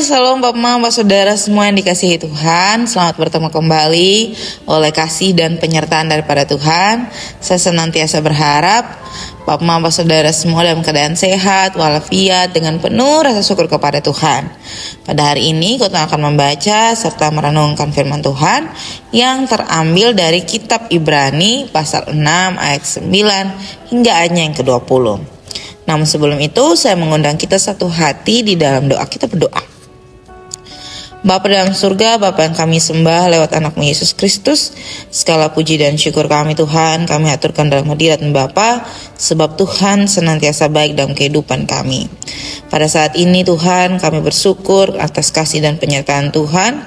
Salam Bapak Mama, Saudara semua yang dikasihi Tuhan. Selamat bertemu kembali oleh kasih dan penyertaan daripada Tuhan. Saya senantiasa berharap Bapak Mama, Saudara semua dalam keadaan sehat, walafiat, dengan penuh rasa syukur kepada Tuhan. Pada hari ini kita akan membaca serta merenungkan firman Tuhan yang terambil dari kitab Ibrani pasal 6 ayat 9 hingga ayatnya yang ke-20. Namun sebelum itu saya mengundang kita satu hati di dalam doa. Kita berdoa. Bapa dalam surga, Bapa yang kami sembah lewat anakmu Yesus Kristus, segala puji dan syukur kami Tuhan, kami aturkan dalam hadirat Bapa, sebab Tuhan senantiasa baik dalam kehidupan kami. Pada saat ini Tuhan, kami bersyukur atas kasih dan penyertaan Tuhan.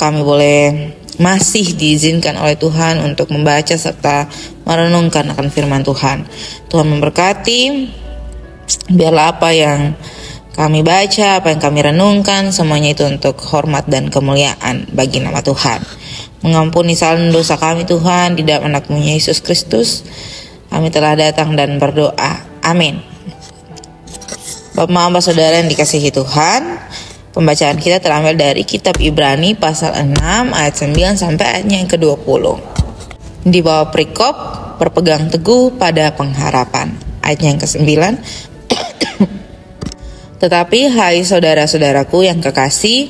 Kami boleh masih diizinkan oleh Tuhan untuk membaca serta merenungkan akan firman Tuhan. Tuhan memberkati, biarlah apa yang kami baca, apa yang kami renungkan, semuanya itu untuk hormat dan kemuliaan bagi nama Tuhan. Mengampuni kesalahan dosa kami Tuhan, di dalam anakmu Yesus Kristus, kami telah datang dan berdoa. Amin. Bapak Mama Saudara yang dikasihi Tuhan, pembacaan kita terambil dari kitab Ibrani pasal 6 ayat 9 sampai ayatnya yang ke-20. Di bawah perikop, berpegang teguh pada pengharapan. Ayatnya yang ke-9. Tetapi hai saudara-saudaraku yang kekasih,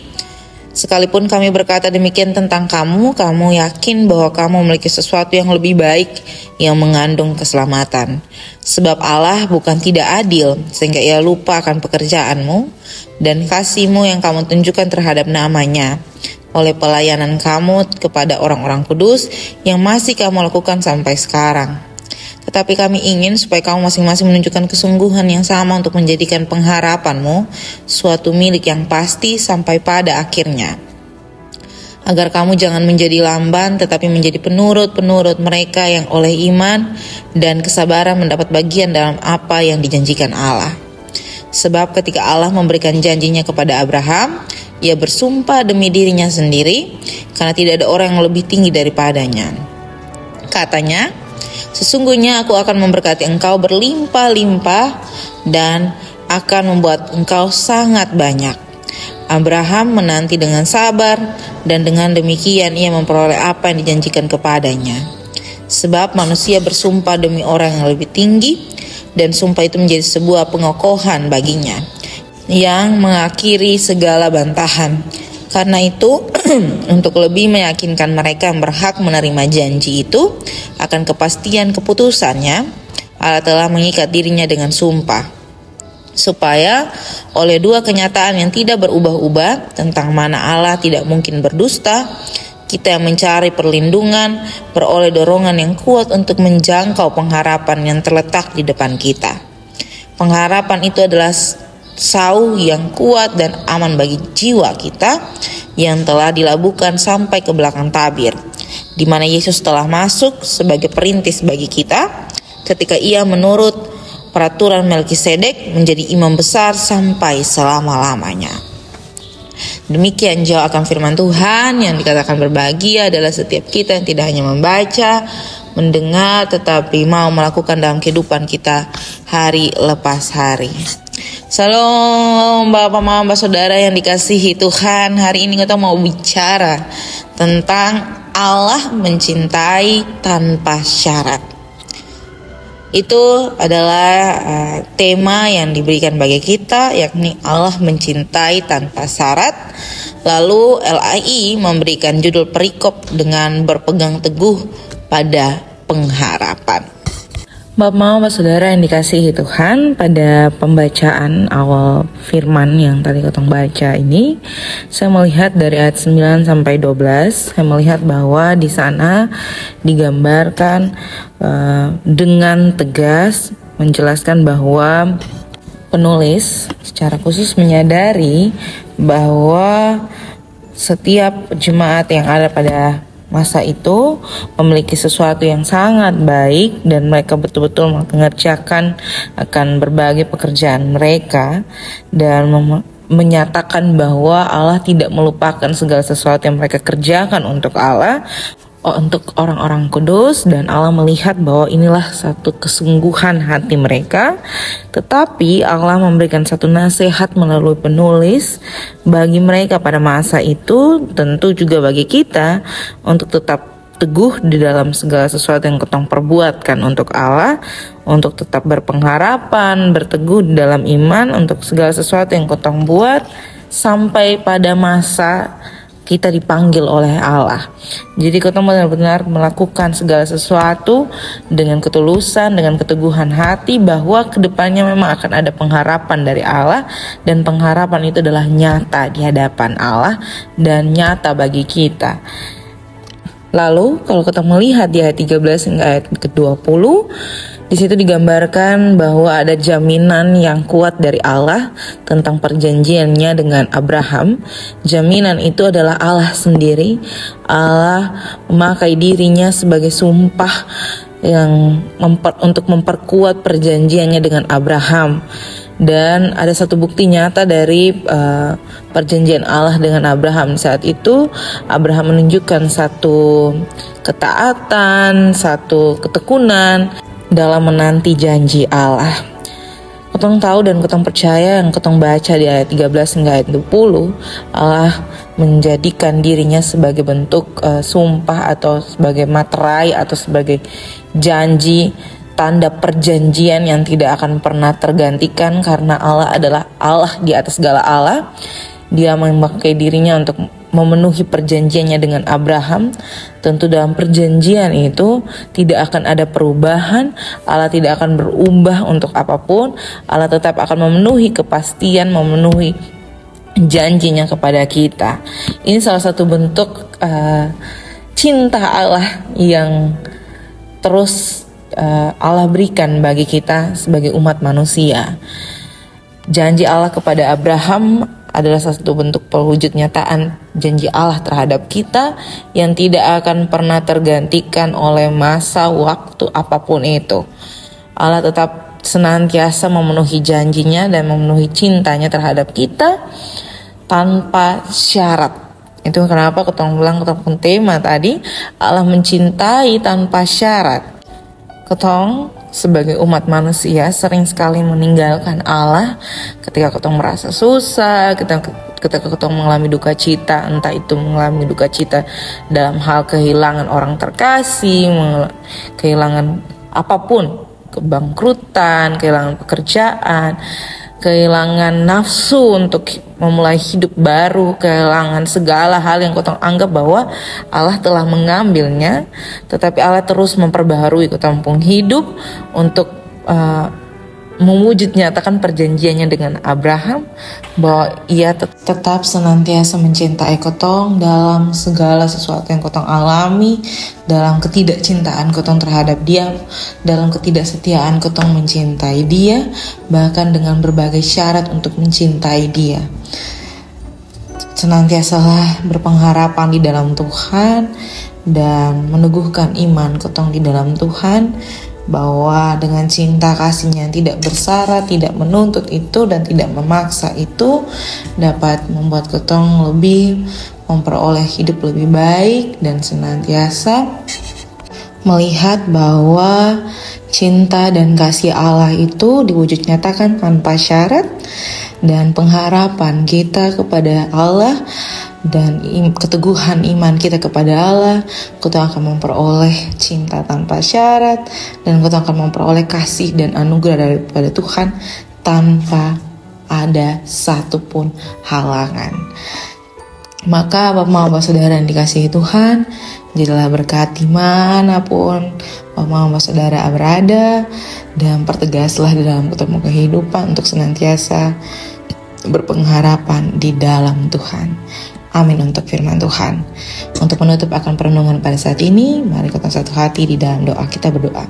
sekalipun kami berkata demikian tentang kamu yakin bahwa kamu memiliki sesuatu yang lebih baik yang mengandung keselamatan. Sebab Allah bukan tidak adil sehingga ia lupa akan pekerjaanmu dan kasihmu yang kamu tunjukkan terhadap namanya oleh pelayanan kamu kepada orang-orang kudus yang masih kamu lakukan sampai sekarang. Tetapi kami ingin supaya kamu masing-masing menunjukkan kesungguhan yang sama untuk menjadikan pengharapanmu suatu milik yang pasti sampai pada akhirnya. Agar kamu jangan menjadi lamban tetapi menjadi penurut-penurut mereka yang oleh iman dan kesabaran mendapat bagian dalam apa yang dijanjikan Allah. Sebab ketika Allah memberikan janjinya kepada Abraham, ia bersumpah demi dirinya sendiri karena tidak ada orang yang lebih tinggi daripadanya. Katanya, sesungguhnya aku akan memberkati engkau berlimpah-limpah dan akan membuat engkau sangat banyak. Abraham menanti dengan sabar dan dengan demikian ia memperoleh apa yang dijanjikan kepadanya. Sebab manusia bersumpah demi orang yang lebih tinggi dan sumpah itu menjadi sebuah pengokohan baginya yang mengakhiri segala bantahan. Karena itu, untuk lebih meyakinkan mereka yang berhak menerima janji itu akan kepastian keputusannya, Allah telah mengikat dirinya dengan sumpah, supaya oleh dua kenyataan yang tidak berubah-ubah tentang mana Allah tidak mungkin berdusta, kita yang mencari perlindungan beroleh dorongan yang kuat untuk menjangkau pengharapan yang terletak di depan kita. Pengharapan itu adalah sauh yang kuat dan aman bagi jiwa kita yang telah dilabuhkan sampai ke belakang tabir, di mana Yesus telah masuk sebagai perintis bagi kita ketika ia menurut peraturan Melkisedek menjadi imam besar sampai selama-lamanya. Demikian jauh akan firman Tuhan. Yang dikatakan berbahagia adalah setiap kita yang tidak hanya membaca, mendengar, tetapi mau melakukan dalam kehidupan kita hari lepas hari. Salam Bapak Mama Saudara yang dikasihi Tuhan. Hari ini kita mau bicara tentang Allah mencintai tanpa syarat. Itu adalah tema yang diberikan bagi kita, yakni Allah mencintai tanpa syarat. Lalu LAI memberikan judul perikop dengan berpegang teguh pada pengharapan. Bapak Saudara yang dikasihi Tuhan, pada pembacaan awal firman yang tadi Kotong baca ini, saya melihat dari ayat 9 sampai 12, saya melihat bahwa di sana digambarkan dengan tegas menjelaskan bahwa penulis secara khusus menyadari bahwa setiap jemaat yang ada pada masa itu memiliki sesuatu yang sangat baik dan mereka betul-betul mengerjakan akan berbagai pekerjaan mereka dan menyatakan bahwa Allah tidak melupakan segala sesuatu yang mereka kerjakan untuk Allah. untuk orang-orang kudus, dan Allah melihat bahwa inilah satu kesungguhan hati mereka. Tetapi Allah memberikan satu nasihat melalui penulis bagi mereka pada masa itu, tentu juga bagi kita, untuk tetap teguh di dalam segala sesuatu yang ketong perbuatkan untuk Allah, untuk tetap berpengharapan, berteguh di dalam iman untuk segala sesuatu yang ketong buat sampai pada masa kita dipanggil oleh Allah. Jadi kita benar-benar melakukan segala sesuatu dengan ketulusan, dengan keteguhan hati, bahwa kedepannya memang akan ada pengharapan dari Allah, dan pengharapan itu adalah nyata di hadapan Allah dan nyata bagi kita. Lalu kalau kita melihat di ayat 13 hingga ayat ke-20, di situ digambarkan bahwa ada jaminan yang kuat dari Allah tentang perjanjiannya dengan Abraham. Jaminan itu adalah Allah sendiri. Allah memakai dirinya sebagai sumpah yang untuk memperkuat perjanjiannya dengan Abraham. Dan ada satu bukti nyata dari perjanjian Allah dengan Abraham. Saat itu Abraham menunjukkan satu ketaatan, satu ketekunan dalam menanti janji Allah. Ketong tahu dan ketong percaya, yang ketong baca di ayat 13 hingga ayat 20, Allah menjadikan dirinya sebagai bentuk sumpah, atau sebagai materai, atau sebagai janji, tanda perjanjian yang tidak akan pernah tergantikan, karena Allah adalah Allah di atas segala Allah. Dia memakai dirinya untuk memenuhi perjanjiannya dengan Abraham. Tentu dalam perjanjian itu tidak akan ada perubahan. Allah tidak akan berubah untuk apapun. Allah tetap akan memenuhi kepastian, memenuhi janjinya kepada kita. Ini salah satu bentuk cinta Allah yang terus Allah berikan bagi kita sebagai umat manusia. Janji Allah kepada Abraham adalah satu bentuk pewujud nyataan janji Allah terhadap kita yang tidak akan pernah tergantikan oleh masa waktu apapun itu. Allah tetap senantiasa memenuhi janjinya dan memenuhi cintanya terhadap kita tanpa syarat. Itu kenapa ketong bilang, ketong tema tadi, Allah mencintai tanpa syarat. Ketong sebagai umat manusia sering sekali meninggalkan Allah ketika ketong merasa susah, ketika ketong mengalami duka cita, entah itu mengalami duka cita dalam hal kehilangan orang terkasih, kehilangan apapun, kebangkrutan, kehilangan pekerjaan, kehilangan nafsu untuk memulai hidup baru, kehilangan segala hal yang ketong anggap bahwa Allah telah mengambilnya, tetapi Allah terus memperbaharui ketong hidup untuk mewujud nyatakan perjanjiannya dengan Abraham, bahwa ia tetap senantiasa mencintai ketong dalam segala sesuatu yang ketong alami, dalam ketidakcintaan ketong terhadap dia, dalam ketidaksetiaan ketong mencintai dia, bahkan dengan berbagai syarat untuk mencintai dia. Senantiasalah berpengharapan di dalam Tuhan dan meneguhkan iman ketong di dalam Tuhan, bahwa dengan cinta kasihnya yang tidak bersyarat, tidak menuntut itu dan tidak memaksa itu dapat membuat ketong lebih memperoleh hidup lebih baik, dan senantiasa melihat bahwa cinta dan kasih Allah itu diwujud nyatakan tanpa syarat, dan pengharapan kita kepada Allah dan keteguhan iman kita kepada Allah, kita akan memperoleh cinta tanpa syarat, dan kita akan memperoleh kasih dan anugerah daripada Tuhan tanpa ada satupun halangan. Maka Bapak saudara yang dikasihi Tuhan, jadilah berkat dimanapun Bapak saudara berada, dan pertegaslah di dalam ketemu kehidupan untuk senantiasa berpengharapan di dalam Tuhan. Amin untuk firman Tuhan. Untuk menutup akan perenungan pada saat ini, mari kita satu hati di dalam doa. Kita berdoa.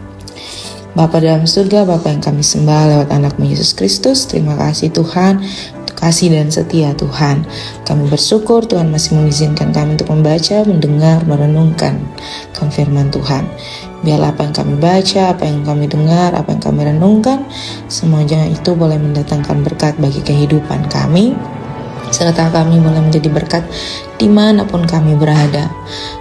Bapa dalam surga, Bapa yang kami sembah lewat anak-Mu Yesus Kristus, terima kasih Tuhan untuk kasih dan setia Tuhan. Kami bersyukur Tuhan masih mengizinkan kami untuk membaca, mendengar, merenungkan firman Tuhan. Biarlah apa yang kami baca, apa yang kami dengar, apa yang kami renungkan, semuanya itu boleh mendatangkan berkat bagi kehidupan kami, serta kami boleh menjadi berkat dimanapun kami berada.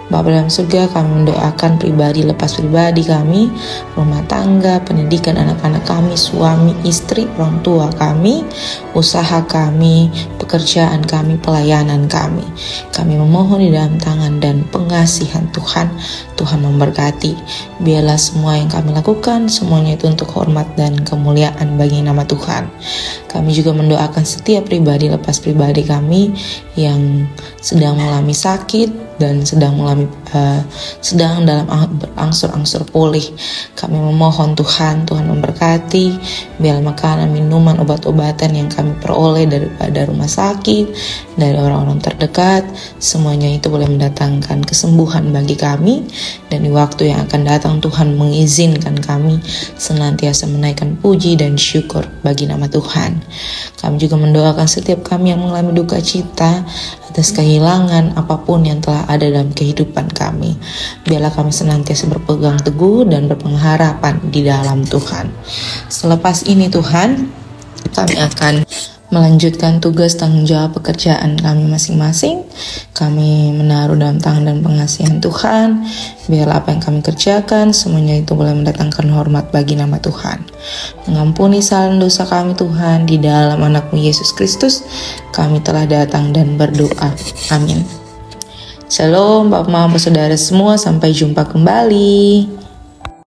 Bapa dalam surga, kami mendoakan pribadi lepas pribadi kami, rumah tangga, pendidikan anak-anak kami, suami, istri, orang tua kami, usaha kami, pekerjaan kami, pelayanan kami. Kami memohon di dalam tangan dan pengasihan Tuhan. Tuhan memberkati. Biarlah semua yang kami lakukan, semuanya itu untuk hormat dan kemuliaan bagi nama Tuhan. Kami juga mendoakan setiap pribadi lepas pribadi kami yang sedang mengalami sakit dan sedang dalam berangsur-angsur pulih. Kami memohon Tuhan memberkati, biar makanan, minuman, obat-obatan yang kami peroleh daripada rumah sakit, dari orang-orang terdekat, semuanya itu boleh mendatangkan kesembuhan bagi kami. Dan di waktu yang akan datang, Tuhan mengizinkan kami senantiasa menaikkan puji dan syukur bagi nama Tuhan. Kami juga mendoakan setiap kami yang mengalami duka cita atas kehilangan apapun yang telah ada dalam kehidupan kami. Biarlah kami senantiasa berpegang teguh dan berpengharapan di dalam Tuhan. Selepas ini Tuhan, kami akan melanjutkan tugas tanggung jawab pekerjaan kami masing-masing. Kami menaruh dalam tangan dan pengasihan Tuhan. Biarlah apa yang kami kerjakan, semuanya itu boleh mendatangkan hormat bagi nama Tuhan. Mengampuni kesalahan dosa kami Tuhan, di dalam anak-Mu Yesus Kristus kami telah datang dan berdoa. Amin. Shalom Bapak Mama Saudara semua, sampai jumpa kembali.